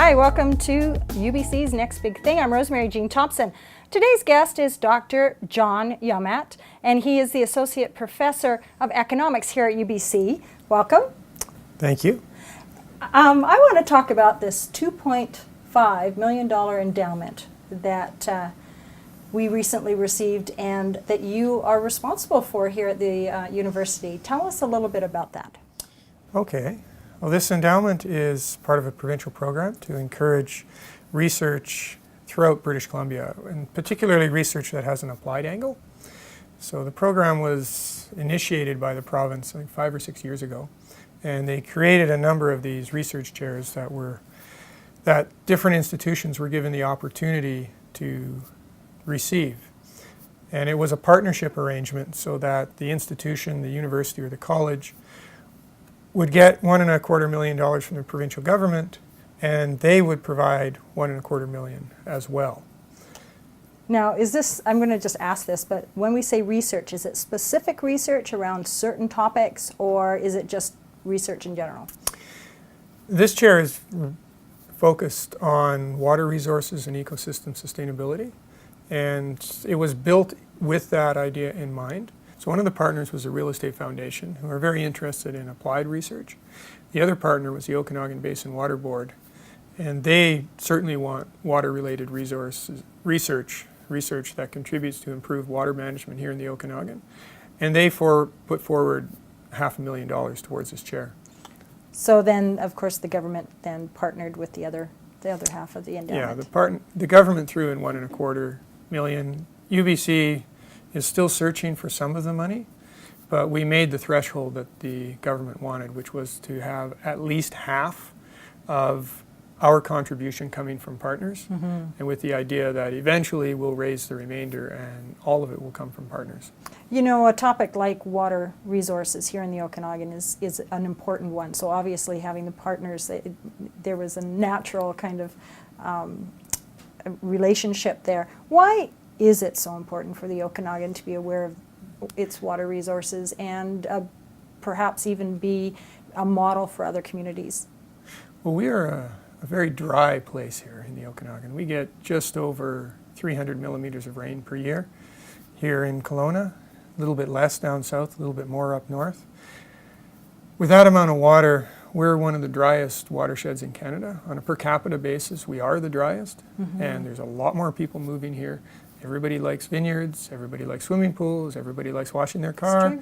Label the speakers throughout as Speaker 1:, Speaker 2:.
Speaker 1: Hi, welcome to UBC's Next Big Thing. I'm Rosemary Jean Thompson. Today's guest is Dr. Janmaat, and he is the Associate Professor of Economics here at UBC. Welcome.
Speaker 2: Thank you.
Speaker 1: I want to talk about this $2.5 million endowment that we recently received and that you are responsible for here at the university. Tell us a little bit about that.
Speaker 2: Okay. Well, this endowment is part of a provincial program to encourage research throughout British Columbia, and particularly research that has an applied angle. So the program was initiated by the province, I think 5 or 6 years ago, and they created a number of these research chairs that different institutions were given the opportunity to receive. And it was a partnership arrangement so that the institution, the university or the college would get $1.25 million from the provincial government, and they would provide $1.25 million as well.
Speaker 1: Now, is this, I'm going to just ask this, but when we say research, is it specific research around certain topics, or is it just research in general?
Speaker 2: This chair is focused on water resources and ecosystem sustainability, and it was built with that idea in mind. So one of the partners was a real estate foundation who are very interested in applied research. The other partner was the Okanagan Basin Water Board, and they certainly want water-related resources, research that contributes to improved water management here in the Okanagan. And they put forward $500,000 towards this chair.
Speaker 1: So then, of course, the government then partnered with the other half of the endowment.
Speaker 2: Yeah, the government threw in $1.25 million. UBC is still searching for some of the money, but we made the threshold that the government wanted, which was to have at least half of our contribution coming from partners, and with the idea that eventually we'll raise the remainder and all of it will come from partners.
Speaker 1: You know, a topic like water resources here in the Okanagan is an important one. So obviously having the partners, there was a natural kind of relationship there. Why is it so important for the Okanagan to be aware of its water resources and perhaps even be a model for other communities? Well,
Speaker 2: we are a very dry place here in the Okanagan. We get just over 300 millimeters of rain per year here in Kelowna, a little bit less down south, a little bit more up north. With that amount of water, we're one of the driest watersheds in Canada. On a per capita basis, we are the driest, and there's a lot more people moving here. Everybody likes vineyards, everybody likes swimming pools, everybody likes washing their car.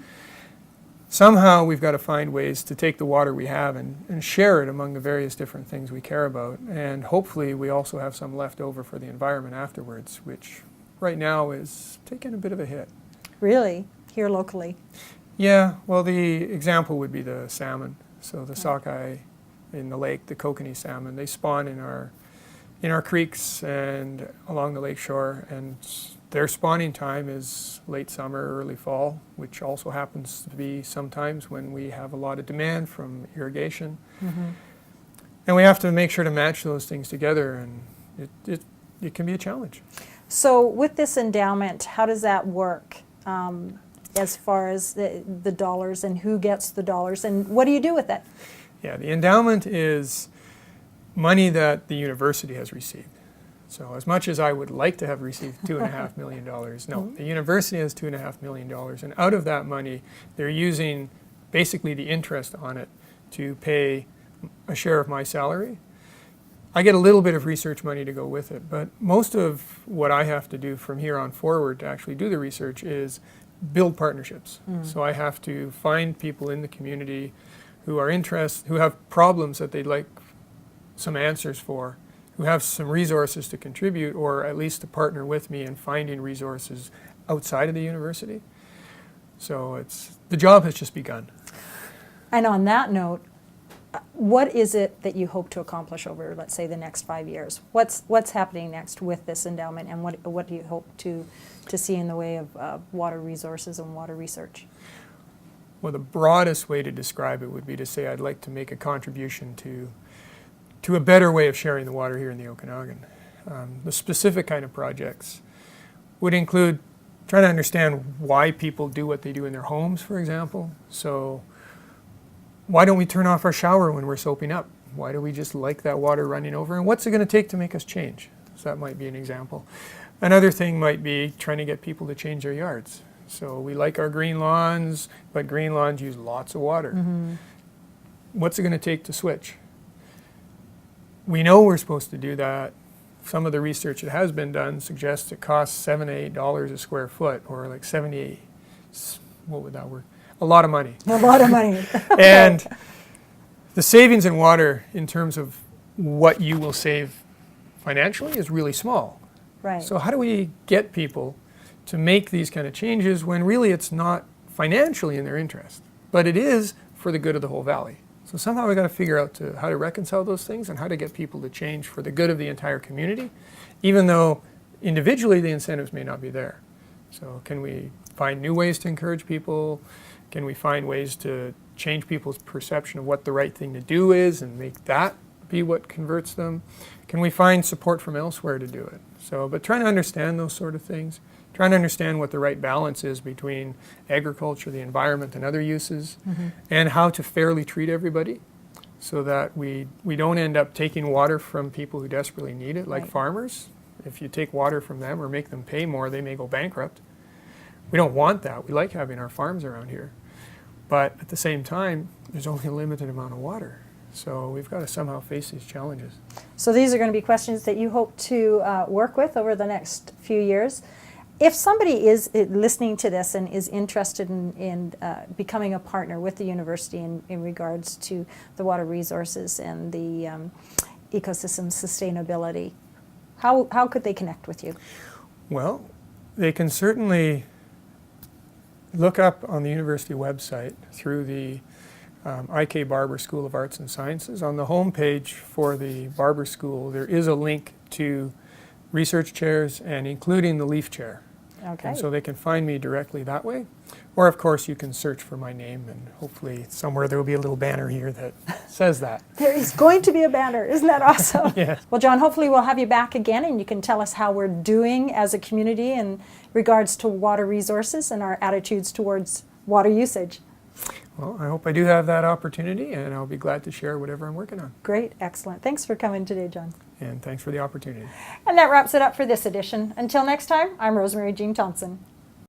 Speaker 2: Somehow we've got to find ways to take the water we have and share it among the various different things we care about. And hopefully we also have some left over for the environment afterwards, which right now is taking a bit of a hit.
Speaker 1: Really? Here locally?
Speaker 2: Yeah, well, the example would be the salmon. So the sockeye in the lake, the kokanee salmon, they spawn in our creeks and along the lake shore, and their spawning time is late summer, early fall, which also happens to be sometimes when we have a lot of demand from irrigation. And we have to make sure to match those things together, and it can be a challenge. So
Speaker 1: with this endowment, how does that work as far as the dollars and who gets the dollars, and what do you do with it? Yeah, the endowment is money that the university has received. So as much as I would like to have received $2.5 million, no, the university has $2.5 million, and out of that money, they're using basically the interest on it to pay a share of my salary. I get a little bit of research money to go with it, but most of what I have to do from here on forward to actually do the research is build partnerships. So I have to find people in the community who are interested, who have problems that they'd like some answers for, who have some resources to contribute, or at least to partner with me in finding resources outside of the university. So the job has just begun. And on that note, what is it that you hope to accomplish over, let's say, the next 5 years? What's happening next with this endowment, and what do you hope to see in the way of water resources and water research? Well, the broadest way to describe it would be to say I'd like to make a contribution to a better way of sharing the water here in the Okanagan. The specific kind of projects would include trying to understand why people do what they do in their homes, for example. So why don't we turn off our shower when we're soaping up?
Speaker 2: Why do we just like that water running over? And what's it going to take to make us change? So that might be an example. Another thing might be trying to get people to change their yards. So we like our green lawns, but green lawns use lots of water. What's it going to take to switch? We know we're supposed to do that. Some of the research that has been done suggests it costs $7 to $8 a square foot, or like 78, what would that work? A lot of money.
Speaker 1: A lot of money.
Speaker 2: And the savings in water in terms of what you will save financially is really small.
Speaker 1: Right.
Speaker 2: So how do we get people to make these kind of changes when really it's not financially in their interest, but it is for the good of the whole valley? So somehow we've got to figure out how to reconcile those things and how to get people to change for the good of the entire community, even though individually the incentives may not be there. So can we find new ways to encourage people? Can we find ways to change people's perception of what the right thing to do is and make that be what converts them? Can we find support from elsewhere to do it? So, but trying to understand those sort of things, trying to understand what the right balance is between agriculture, the environment, and other uses, and how to fairly treat everybody so that we don't end up taking water from people who desperately need it, like farmers. If you take water from them or make them pay more, they may go bankrupt. We don't want that. We like having our farms around here. But at the same time, there's only a limited amount of water. So we've got to somehow face these challenges.
Speaker 1: So these are going to be questions that you hope to work with over the next few years. If somebody is listening to this and is interested in becoming a partner with the university in regards to the water resources and the ecosystem sustainability, how could they connect with you?
Speaker 2: Well, they can certainly look up on the university website through the IK Barber School of Arts and Sciences. On the home page for the Barber School, there is a link to research chairs and including the leaf chair.
Speaker 1: Okay.
Speaker 2: And so they can find me directly that way. Or of course you can search for my name and hopefully somewhere there will be a little banner here that says that.
Speaker 1: There is going to be a banner. Isn't that awesome?
Speaker 2: Yes.
Speaker 1: Well, John, hopefully we'll have you back again and you can tell us how we're doing as a community in regards to water resources and our attitudes towards water usage.
Speaker 2: Well, I hope I do have that opportunity and I'll be glad to share whatever I'm working on.
Speaker 1: Great. Excellent. Thanks for coming today, John.
Speaker 2: And thanks for the opportunity.
Speaker 1: And that wraps it up for this edition. Until next time, I'm Rosemary Jean Thompson.